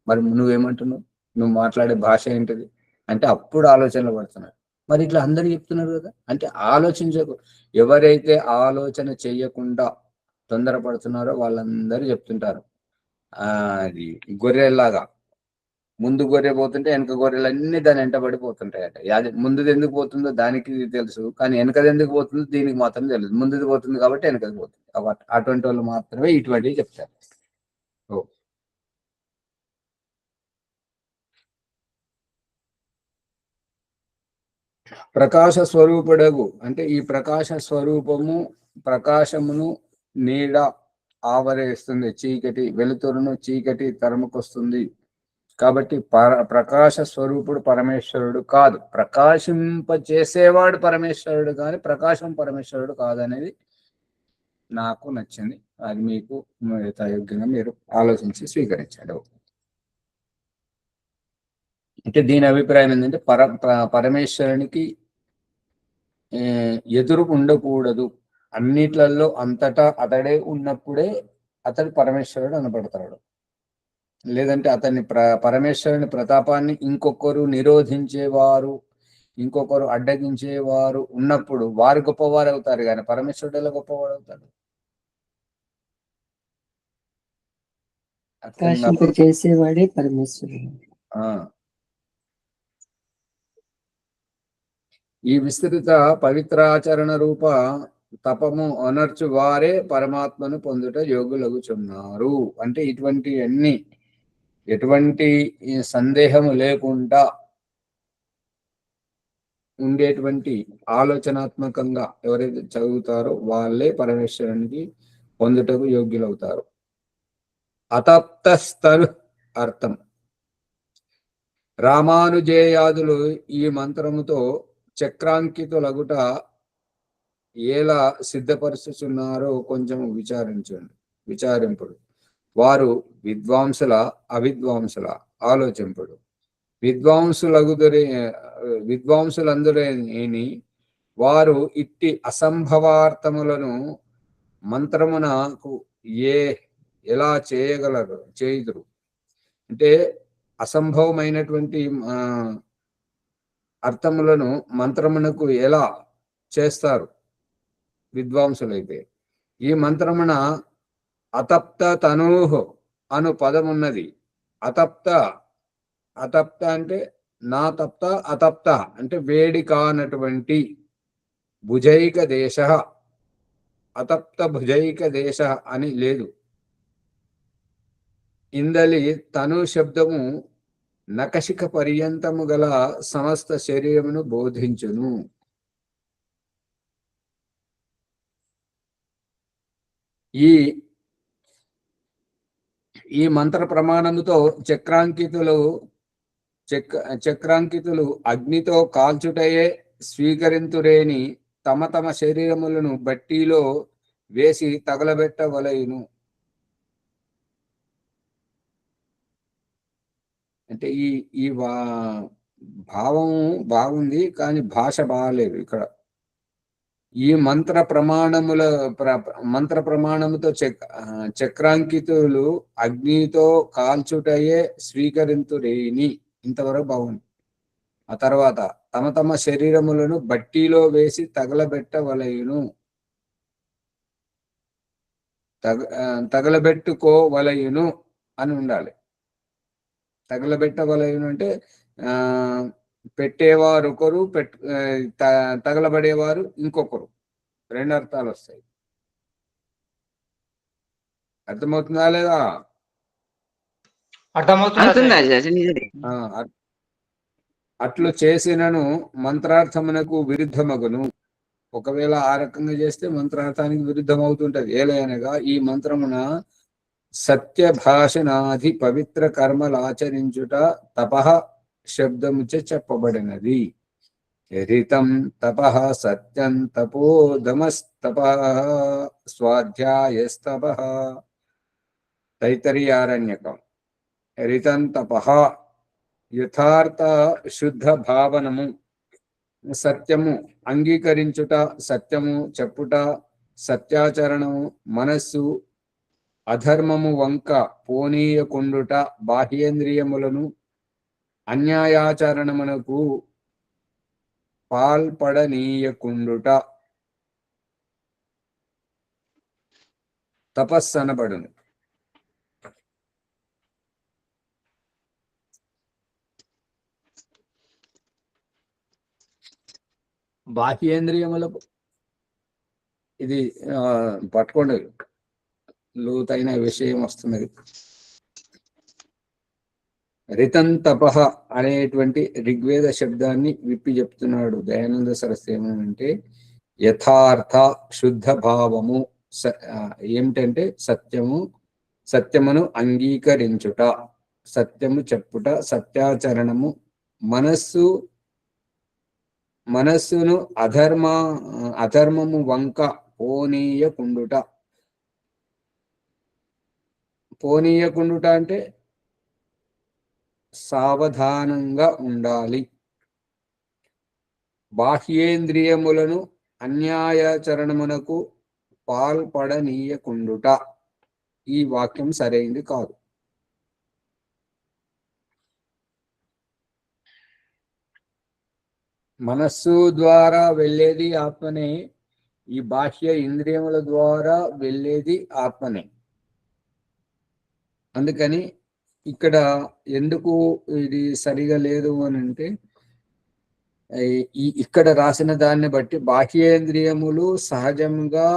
[SPEAKER 1] మరి నువ్వేమంటున్నావు, నువ్వు మాట్లాడే భాష ఏంటిది అంటే అప్పుడు ఆలోచనలు పడుతున్నాడు. మరి ఇట్లా అందరు చెప్తున్నారు కదా. అంటే ఎవరైతే ఆలోచన చెయ్యకుండా తొందరపడుతున్నారో వాళ్ళందరూ చెప్తుంటారు అది గొర్రెలాగా ముందు గొర్రె పోతుంటే వెనక గొర్రెలన్నీ దాని వెంట పడిపోతుంటాయట. అది ముందుది ఎందుకు పోతుందో దానికి తెలుసు, కానీ వెనకది ఎందుకు పోతుందో దీనికి మాత్రం తెలుసు. ముందుది పోతుంది కాబట్టి వెనకది పోతుంది. అటువంటి వాళ్ళు మాత్రమే ఇటువంటివి చెప్తారు. ఓ ప్రకాశ స్వరూపుడగు అంటే ఈ ప్రకాశ స్వరూపము ప్రకాశమును నీడ ఆవరిస్తుంది, చీకటి వెలుతురును చీకటి తరుముకొస్తుంది. కాబట్టి ప్రకాశ స్వరూపుడు పరమేశ్వరుడు కాదు, ప్రకాశింపచేసేవాడు పరమేశ్వరుడు కానీ ప్రకాశం పరమేశ్వరుడు కాదనేది నాకు నచ్చింది. అది మీకు యథాయోగ్యంగా మీరు ఆలోచించి స్వీకరించండి. అంటే దీని అభిప్రాయం ఏంటంటే పరమేశ్వరునికి ఎదురు ఉండకూడదు, అన్నిట్లలో అంతటా అతడే ఉన్నప్పుడే అతడు పరమేశ్వరుడు అనబడతాడు. లేదంటే అతన్ని పరమేశ్వరుని ప్రతాపాన్ని ఇంకొకరు నిరోధించేవారు, ఇంకొకరు అడ్డగించేవారు ఉన్నప్పుడు వారు గొప్పవారు అవుతారు, కానీ పరమేశ్వరుడు ఎలా గొప్పవాడు అవుతాడు?
[SPEAKER 7] చేసేవాడే పరమేశ్వరుడు.
[SPEAKER 1] ఈ విస్తృత పవిత్రాచరణ రూప తపము అనర్చు వారే పరమాత్మను పొందుట యోగులగుచున్నారు. అంటే ఇటువంటి అన్ని ఎటువంటి సందేహము లేకుండా ఉండేటువంటి ఆలోచనాత్మకంగా ఎవరైతే చదువుతారో వాళ్ళే పరమేశ్వరునికి పొందుటకు యోగ్యులవుతారు. అతప్తస్థలు అర్థం. రామానుజేయాదులు ఈ మంత్రముతో చక్రాంకితులగుట ఎలా సిద్ధపరుచుచున్నారో కొంచెం విచారింపుడు. వారు విద్వాంసుల అవిద్వాంసుల ఆలోచింపుడు. విద్వాంసులందరేని వారు ఇట్టి అసంభవార్థములను మంత్రమునకు ఎలా చేయుదురు అంటే అసంభవమైనటువంటి అర్థములను మంత్రమునకు ఎలా చేస్తారు విద్వాంసులైతే. ఈ మంత్రమున అతప్త తనూహు అను పదమున్నది. అతప్త అంటే నా తప్త, అతప్త అంటే వేడి కానటువంటి, భుజైక దేశ అతప్త భుజైక దేశ అని లేదు. ఇందలి తను శబ్దము నకశిక పర్యంతము గల సమస్త శరీరమును బోధించును. ఈ మంత్ర ప్రమాణముతో చక్రాంకితులు అగ్నితో కాల్చుటయే స్వీకరింతురేని తమ తమ శరీరములను బట్టిలో వేసి తగలబెట్టవలయును. అంటే ఈ భావం బాగుంది, కానీ భాష బాగాలేదు ఇక్కడ. ఈ మంత్ర ప్రమాణముతో చక్రాంకితులు అగ్నితో కాల్చుటయే స్వీకరింతురేని, ఇంతవరకు బాగుంది. ఆ తర్వాత తమ తమ శరీరములను బట్టిలో వేసి తగలబెట్టవలయును, తగలబెట్టుకోవలయును అని ఉండాలి. తగలబెట్టవలయును అంటే పెట్టేవారు ఒకరు, తగలబడేవారు ఇంకొకరు, రెండు అర్థాలు వస్తాయి. అర్థమవుతుందా లేదా? అట్లు చేసినను మంత్రార్థమునకు విరుద్ధమగును. ఒకవేళ ఆ రకంగా చేస్తే మంత్రార్థానికి విరుద్ధం అవుతుంటది. ఏలయనగా ఈ మంత్రమున సత్య భాషనాది పవిత్ర కర్మలాచరించుట తపః శబ్దముచే చెప్పబడినది. రితం తపః సత్యం తపోదమస్తపః స్వాధ్యాయస్తపః. తైత్తరీయారణ్యకం. రితం తపః యథార్థ శుద్ధ భావనము, సత్యము అంగీకరించుట, సత్యము చెప్పుట, సత్యాచరణము, మనస్సు అధర్మము వంక పోనీయకుండుట, బాహ్యేంద్రియములను అన్యాయాచరణమునకు పాల్పడనీయకుండుట తపస్సనబడును. బాహ్యేంద్రియములకు ఇది పట్టుకోండి, లోతైన విషయం వస్తున్నది. రితంతపః అనేటువంటి ఋగ్వేద శబ్దాన్ని విప్పి చెప్తున్నాడు దయానంద సరస్వతి. ఏమంటే యథార్థ శుద్ధ భావము ఏమిటంటే సత్యమును అంగీకరించుట, సత్యము చెప్పుట, సత్యాచరణము, మనస్సును అధర్మము వంక పోనీయకుండుట అంటే సావధానంగా ఉండాలి. బాహ్యేంద్రియములను అన్యాయాచరణమునకు పాల్పడనీయకుండుట. ఈ వాక్యం సరైంది కాదు. మనస్సు ద్వారా వెళ్ళేది ఆత్మనే, ఈ బాహ్య ఇంద్రియముల ద్వారా వెళ్ళేది ఆత్మనే. అందుకని ఇక్కడ ఎందుకు ఇది సరిగా లేదు అని అంటే, ఇక్కడ రాసిన దాన్ని బట్టి బాహ్యేంద్రియములు సహజంగా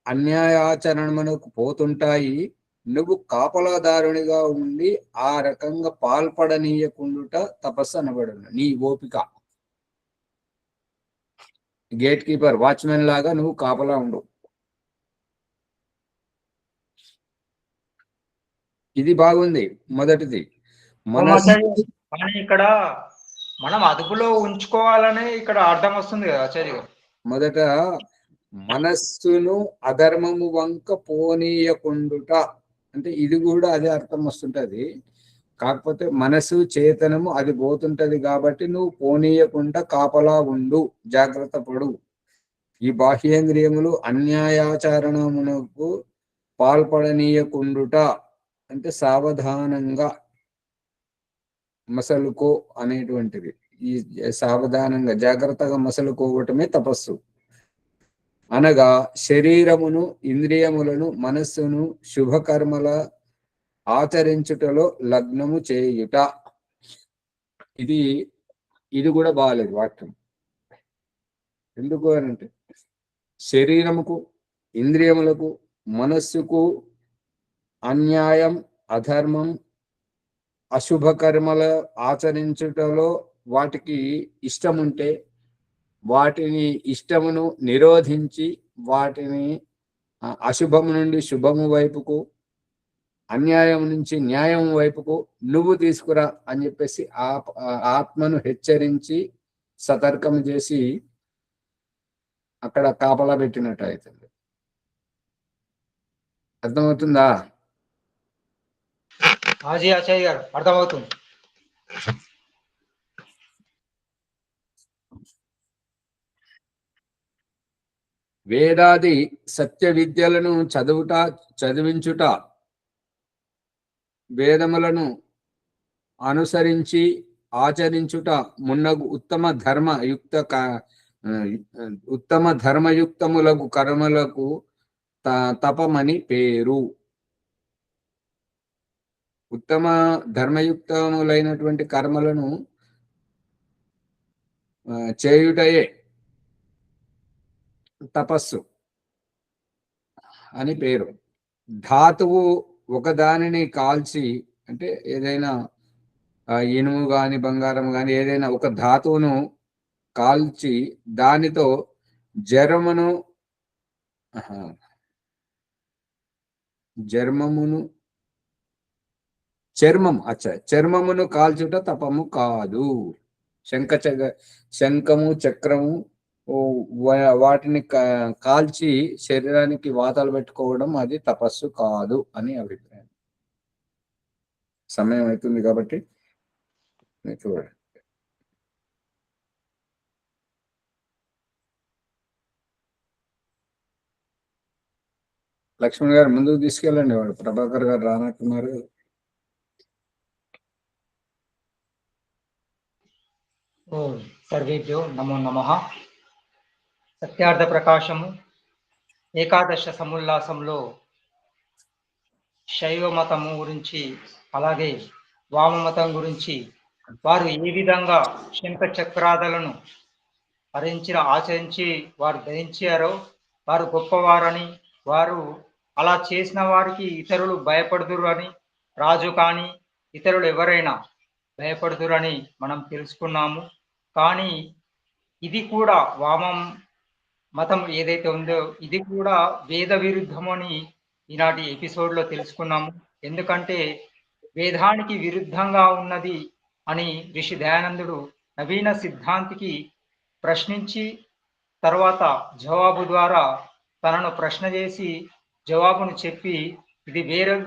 [SPEAKER 1] అన్యాయాచరణమునకు పోతుంటాయి. నువ్వు కాపలాదారునిగా ఉండి ఆ రకంగా పాల్పడనీయకుండుట తపస్సు అనబడును. నీ ఓపిక, గేట్ కీపర్, వాచ్మెన్ లాగా నువ్వు కాపలా ఉండు. ఇది బాగుంది మొదటిది.
[SPEAKER 2] కానీ ఇక్కడ మనం అదుపులో ఉంచుకోవాలనే ఇక్కడ అర్థం వస్తుంది కదా ఆచార్య గారు.
[SPEAKER 1] మొదట మనస్సును అధర్మము వంక పోనీయకుండుట అంటే ఇది కూడా అదే అర్థం వస్తుంటది. కాకపోతే మనసు చేతనము అది పోతుంటది కాబట్టి నువ్వు పోనీయకుండా కాపలా ఉండు, జాగ్రత్త పడు. ఈ బాహ్యేంద్రియములు అన్యాయాచరణమునకు పాల్పడనీయకుండుట అంటే సావధానంగా మసలుకో అనేటువంటిది. ఈ సావధానంగా జాగ్రత్తగా మసలుకోవటమే తపస్సు. అనగా శరీరమును, ఇంద్రియములను, మనస్సును శుభకర్మల ఆచరించుటలో లగ్నము చేయుట. ఇది కూడా బాగాలేదు వాక్యం. ఎందుకు అనంటే శరీరముకు, ఇంద్రియములకు, మనస్సుకు అన్యాయం, అధర్మం, అశుభకర్మల ఆచరించుటలో వాటికి ఇష్టముంటే వాటిని ఇష్టమును నిరోధించి వాటిని అశుభము నుండి శుభము వైపుకు, అన్యాయం నుంచి న్యాయం వైపుకు నువ్వు తీసుకురా అని చెప్పేసి ఆత్మను హెచ్చరించి సతర్కం చేసి అక్కడ కాపలా పెట్టినట్టు అవుతుంది. అర్థమవుతుందా?
[SPEAKER 2] ఆచార్య గారు అర్థమవుతుంది.
[SPEAKER 1] వేదాది సత్య విద్యలను చదివించుట, వేదములను అనుసరించి ఆచరించుట మున్నగు ఉత్తమ ధర్మయుక్తములకు కర్మలకు తపమని పేరు. ఉత్తమ ధర్మయుక్తములైనటువంటి కర్మలను చేయుటయే తపస్సు అని పేరు. ధాతువు ఒకదానిని కాల్చి అంటే ఏదైనా ఇనుము గాని బంగారం గాని ఏదైనా ఒక ధాతువును కాల్చి దానితో చర్మమును కాల్చుట తపము కాదు. శంఖము చక్రము వాటిని కాల్చి శరీరానికి వాతాలు పెట్టుకోవడం అది తపస్సు కాదు అని అభిప్రాయం. సమయం అవుతుంది కాబట్టి చూడండి. లక్ష్మణ్ గారు ముందుకు తీసుకెళ్ళండి. వాడు ప్రభాకర్ గారు రానట్టున్నారు.
[SPEAKER 2] సర్వేభ్యో నమో నమః. సత్యార్థ ప్రకాశము ఏకాదశ సముల్లాసంలో శైవ మతము గురించి అలాగే వామ మతం గురించి వారు ఏ విధంగా శంఖ చక్రాదులను ఆచరించి వారు గ్రహించారో వారు గొప్పవారని, వారు అలా చేసిన వారికి ఇతరులు భయపడుదురు అని, రాజు కానీ ఇతరులు ఎవరైనా భయపడుతురని మనం తెలుసుకున్నాము. కానీ ఇది కూడా వామం మతం ఏదైతే ఉందో ఇది కూడా వేద విరుద్ధమని ఈనాటి ఎపిసోడ్లో తెలుసుకున్నాము. ఎందుకంటే వేదానికి విరుద్ధంగా ఉన్నది అని ఋషి దయానందుడు నవీన సిద్ధాంతికి ప్రశ్నించి తర్వాత జవాబు ద్వారా తనను ప్రశ్న చేసి జవాబును చెప్పి ఇది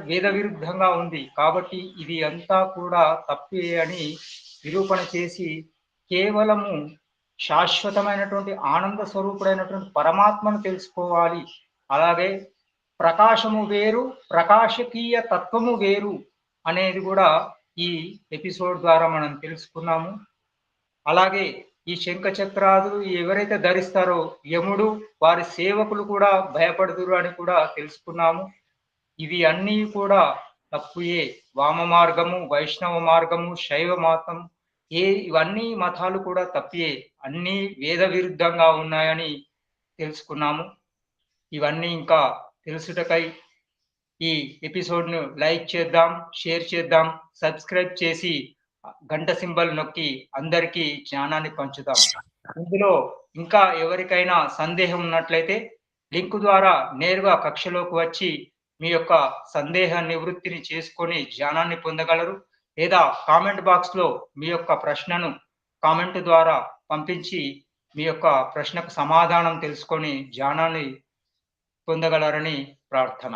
[SPEAKER 2] వేద విరుద్ధంగా ఉంది కాబట్టి ఇది అంతా కూడా తప్పే అని నిరూపణ చేసి కేవలము శాశ్వతమైనటువంటి ఆనంద స్వరూపుడైనటువంటి పరమాత్మను తెలుసుకోవాలి. అలాగే ప్రకాశము వేరు, ప్రకాశకీయ తత్వము వేరు అనేది కూడా ఈ ఎపిసోడ్ ద్వారా మనం తెలుసుకున్నాము. అలాగే ఈ శంఖ చక్రాదులు ఎవరైతే ధరిస్తారో యముడు వారి సేవకులు కూడా భయపడుతురు అని కూడా తెలుసుకున్నాము. ఇవి అన్నీ కూడా తప్పుయే. వామ మార్గము, వైష్ణవ మార్గము, శైవ మతం ఇవన్నీ మతాలు కూడా తప్పియే, అన్నీ వేద విరుద్ధంగా ఉన్నాయని తెలుసుకున్నాము. ఇవన్నీ ఇంకా తెలుసుటకై ఈ ఎపిసోడ్ను లైక్ చేద్దాం, షేర్ చేద్దాం, సబ్స్క్రైబ్ చేసి గంట సింబల్ నొక్కి అందరికీ జ్ఞానాన్ని పంచుదాం. ఇందులో ఇంకా ఎవరికైనా సందేహం ఉన్నట్లయితే లింక్ ద్వారా నేరుగా కక్షలోకి వచ్చి మీ యొక్క సందేహ నివృత్తిని చేసుకొని జ్ఞానాన్ని పొందగలరు. లేదా కామెంట్ బాక్స్లో మీ యొక్క ప్రశ్నను కామెంట్ ద్వారా పంపించి మీ యొక్క ప్రశ్నకు సమాధానం తెలుసుకొని జ్ఞానాన్ని పొందగలరని ప్రార్థన.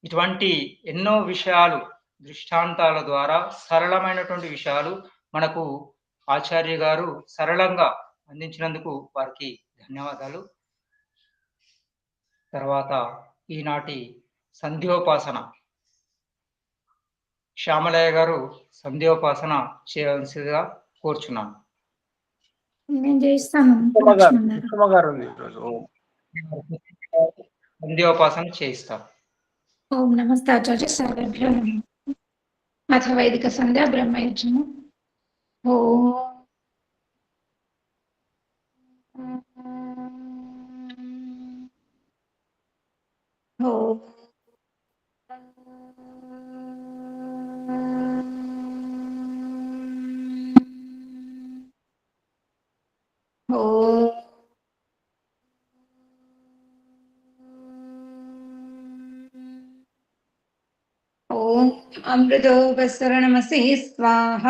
[SPEAKER 2] ఇటువంటి ఎన్నో విషయాలు దృష్టాంతాల ద్వారా సరళమైనటువంటి విషయాలు మనకు ఆచార్య గారు సరళంగా అందించినందుకు వారికి ధన్యవాదాలు. తర్వాత ఈనాటి సంధ్యోపాసన శ్యామలయ్య గారు సంధ్యోపాసన చేయవలసిందిగా కోరుచున్నాను.
[SPEAKER 9] నేను చేస్తాను.
[SPEAKER 5] గారు ఉంది ఈరోజు.
[SPEAKER 2] సంధ్యోపాసన చేయిస్తారు.
[SPEAKER 9] ఓం నమస్తే ఆచార్య సర్వేభ్యో నమః. అథ వైదిక సంధ్యా బ్రహ్మయజ్ఞము. ఓం ఓం ఓం ఓం అమృతోపసరణమసి స్వాహ.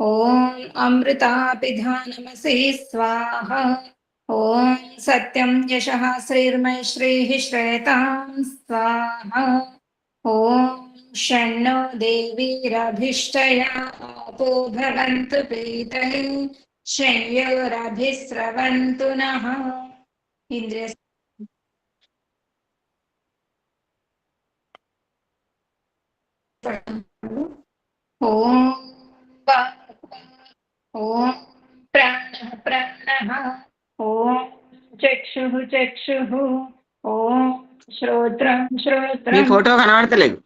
[SPEAKER 9] ఓం అమృతాపిధానమసి స్వాహ. ఓం సత్యం యశః శ్రీర్మైశ్రీః శ్రేతాం స్వాహ. ఓం షణ్ణో దేవీరభిష్టయా ఆపో భవంతు పీతై శయ్యోరభిస్రవంతు నః. ఇంద్రియ ఓం ఓం ప్రాణః ప్రాణః. ఓం చక్షుః చక్షుః. ఓం శ్రోత్రం
[SPEAKER 3] మీ
[SPEAKER 9] శ్రోత్రం.
[SPEAKER 3] ఫోటో కనబడతలేదు.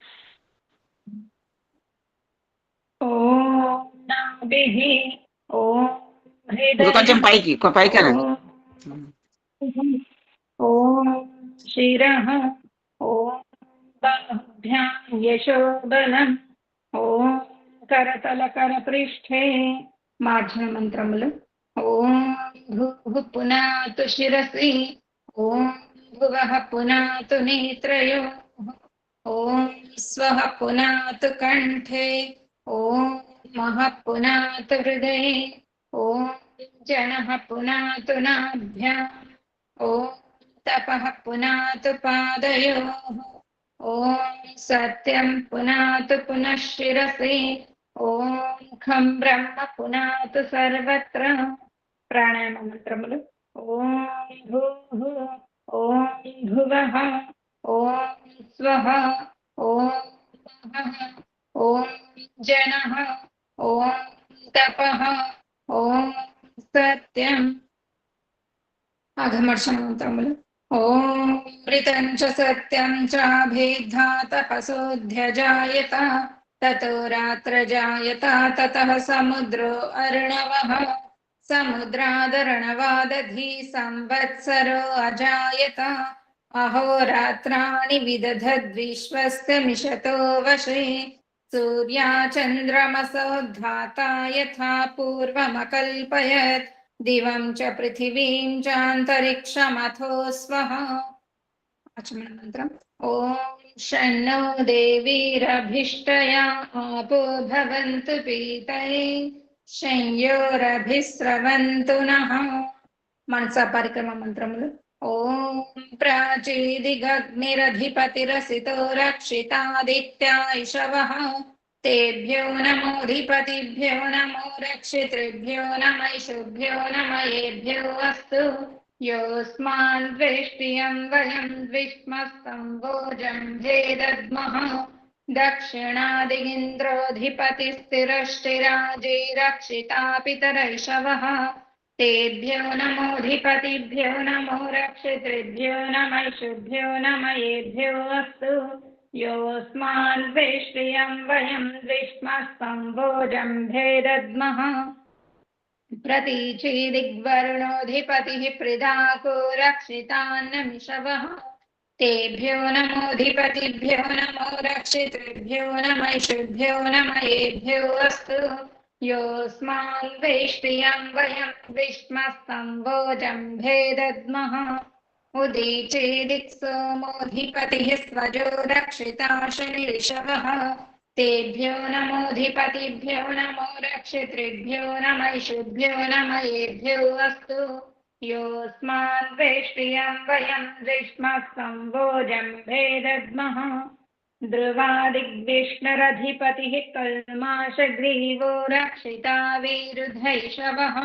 [SPEAKER 9] ఓం నాభిః. ఓం
[SPEAKER 3] ఇంకా కొంచెం పైకి అనండి.
[SPEAKER 9] ఓం శిరః. ఓం బాహుభ్యాం యశోబలం. ఓం కరతల కరపృష్ఠే. మార్జన మంత్రములు. ఓం భూః పునాతు శిరసి. ఓం భువః పునాతు నేత్రయోః. ఓం స్వః పునాతు కంఠే. ఓం మహః పునాతు హృదయే. ఓం జనః పునాతు నాభ్యాం. ఓం తపః పునాతు పాదయోః. ఓం సత్యం పునాతు పునః శిరసి. ఓం ఖం బ్రహ్మ పునాతు సర్వత్ర. ప్రాణాయామ మంత్రములు. ఓం భూః. ఓం భువః. ఓం స్వః. ఓం మహః. ఓం జనః. ఓం తపః. ఓం సత్యం. అఘమర్షణ మంత్రములు. ఓం మృతం చ సత్యం చ భేద్ధాతః సోऽధ్యజాయత తతో రాత్రజాయత తతః సముద్రో అర్ణవః సముద్రాదర్ణవాదధి సంవత్సరో అజాయత అహోరాత్రాణి విదధద్విశ్వస్య మిషతో వశే सूर्याचन्द्रमसोद्धाता यथा पूर्वमकल्पयत् दिवं च पृथिवीं चान्तरिक्षमथो स्वः। आचमनमन्त्रम् ॐ शन्नो देवीरभिष्टया आपो भवन्तु पीतये शंयोरभिस्रवन्तु नः। मनसा परिक्रम मंत्रमुలు ओम प्राचीदिगग्निरधिपतिरसितो रक्षितादित्या इषवः तेभ्यो नमोऽधिपतिभ्यो नमो रक्षितृभ्यो नमैषुभ्यो नमयेभ्यो अस्तु योऽस्मान् द्वेष्टियं वयं द्विष्मस्तं भोजं भेदद्मः दक्षिणादिगिन्द्रोऽधिपतिस्थिरष्टिराजे रक्षिता पितरैषवः तेभ्यो नमोऽधिपतिभ्यो नमो रक्षितृभ्यो नमैषुभ्यो नमयेभ्यो अस्तु योऽस्मान् वेष्टियं वयं द्विष्मस्तं भोजं भेदद्मः प्रतीचीदिग्वर्णोऽधिपतिः पृदाको रक्षितान्नमिषवः तेभ्यो नमोऽधिपतिभ्यो नमो रक्षितृभ्यो नमैषुभ्यो नमयेभ्यो अस्तु योऽस्मान् वेष्टियं वयं विष्मस्तं भोजं भेदद्मः उदीचीदिक्सोमोऽधिपतिः स्वजो रक्षिता शनिरिषवः तेभ्यो नमोऽधिपतिभ्यो नमो रक्षितृभ्यो नमैषुभ्यो नमयेभ्यो अस्तु योऽस्मान् वेष्टियं वयं विष्मस्तं भोजं भेदद्मः ध्रुवादिग्विष्णुरधिपतिः कल्माषग्रीवो रक्षिता वीरुधैषवः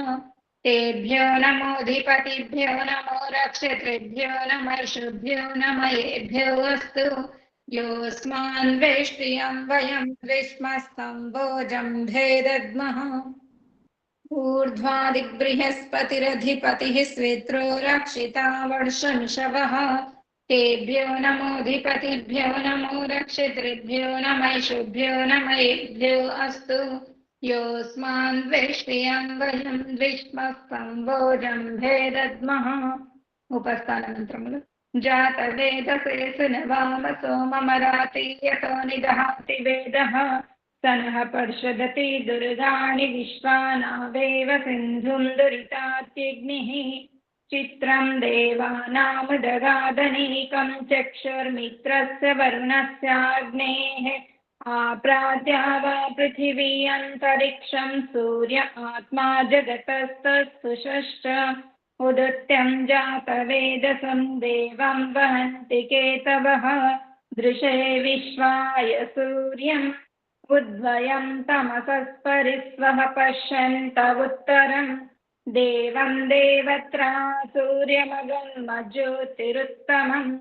[SPEAKER 9] तेभ्यो नमोऽधिपतिभ्यो नमो रक्षितृभ्यो नमैषुभ्यो नमयेभ्यो अस्तु योऽस्मान् वेष्टियं वयं विष्मस्तं भोजं भेदद्मः ऊर्ध्वादिबृहस्पतिरधिपतिः स्वित्रो रक्षिता वर्षमिषवः तेभ्यो नमोऽधिपतिभ्यो नमो रक्षितृभ्यो नमैषुभ्यो नमयेभ्यो अस्तु योऽस्मान् वेष्टियं वयं द्विष्मस्तं भोजं भेदद्मः उपस्थानमन्त्रमुలు जातवेदसे सुनवामसो ममराति यतो निदहाति वेदः सनः पर्षदति दुर्गाणि विश्वानावेव सिन्धुं दुरितात्यग्निः चित्रं देवानामुदगादनीकं चक्षुर्मित्रस्य वरुणस्याग्नेः आप्राद्या वा पृथिवी अन्तरिक्षं सूर्य आत्मा जगतस्तत्सुषश्च उदत्यं जातवेदसं देवं वहन्ति केतवः दृशे विश्वाय सूर्यम् उद्वयं तमसस्परिस्वः पश्यन्त उत्तरं देवं देवत्रा सूर्यमगन्मज्योतिरुत्तमम्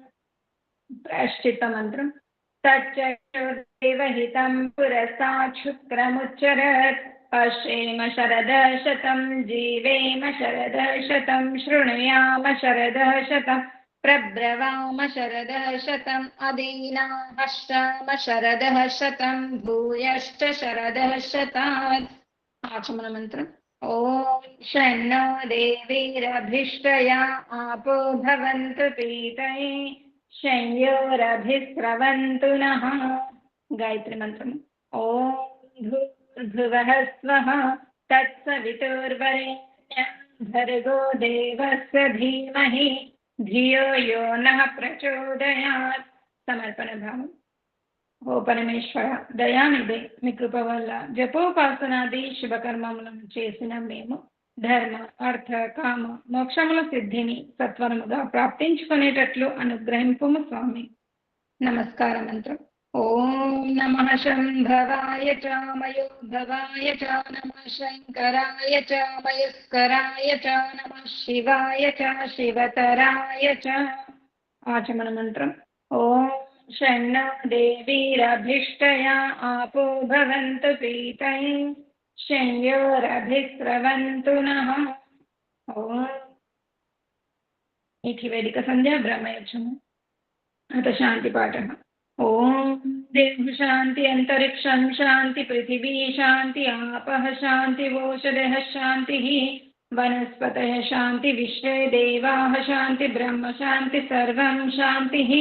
[SPEAKER 9] प्रायश्चित्तमन्त्रम् तच्चक्षुर्देवहितं पुरस्तात् शुक्रमुच्चरत् पश्येम शरदः शतं जीवेम शरदः शतं शृणुयाम शरदः शतं प्रब्रवाम शरदः शतम् अदीनाश्चाम शरदः शतं भूयश्च शरदः शतात् आचमनमन्त्रम् ॐ शन्नो देवीरभिष्टया आपो भवन्तु पीतये शंयोरभिस्रवन्तु नः गायत्री मन्त्रम् ॐ भूर्भुवः स्वः तत्सवितुर्वरेण्यं भर्गो देवस्य धीमहि धियो यो नः प्रचोदयात् समर्पणभावम् ఓ పరమేశ్వర దయానిదే మీ కృప వల్ల జపోపాసనాది శుభకర్మములను చేసిన మేము ధర్మ అర్థ కామ మోక్షముల సిద్ధిని సత్వరముగా ప్రాప్తించుకునేటట్లు అనుగ్రహింపుము స్వామి. నమస్కార మంత్రం ఓం నమః శంభవాయ చ మయోద్భవాయ చ నమః శంకరాయ చ మయస్కరాయ చ నమః శివాయ చ శివతరాయ చ. ఆచమన మంత్రం ఓం शन्नो देवीरभिष्टया आपो भवन्तु पीतये शंयोरभिस्रवन्तु नः. इति वैदिक संध्या ब्रह्मयज्ञम् अथ शान्तिपाठः. ॐ देव शान्ति अन्तरिक्षं शान्ति पृथिवी शान्ति आपः शान्ति ओषधयः शान्तिः वनस्पतयः शान्ति विश्वे देवाः शान्ति ब्रह्म शान्ति सर्वं शान्तिः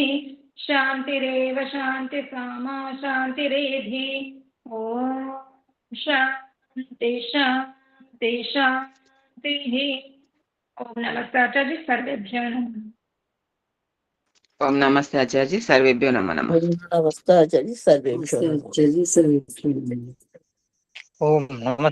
[SPEAKER 9] शान्तिरेव शान्ति सामा शान्तिरेधि ఓం శాంతి శాంతి శాంతి. ఓం నమస్తే ఆచార్య, సర్వేభ్యో నమః.
[SPEAKER 3] ఓం నమస్తే ఆచార్య, సర్వేభ్యో నమో నమః.
[SPEAKER 4] నమస్తే ఆచార్య, సర్వేభ్యో నమః.
[SPEAKER 7] చదివి
[SPEAKER 2] ఓం నమ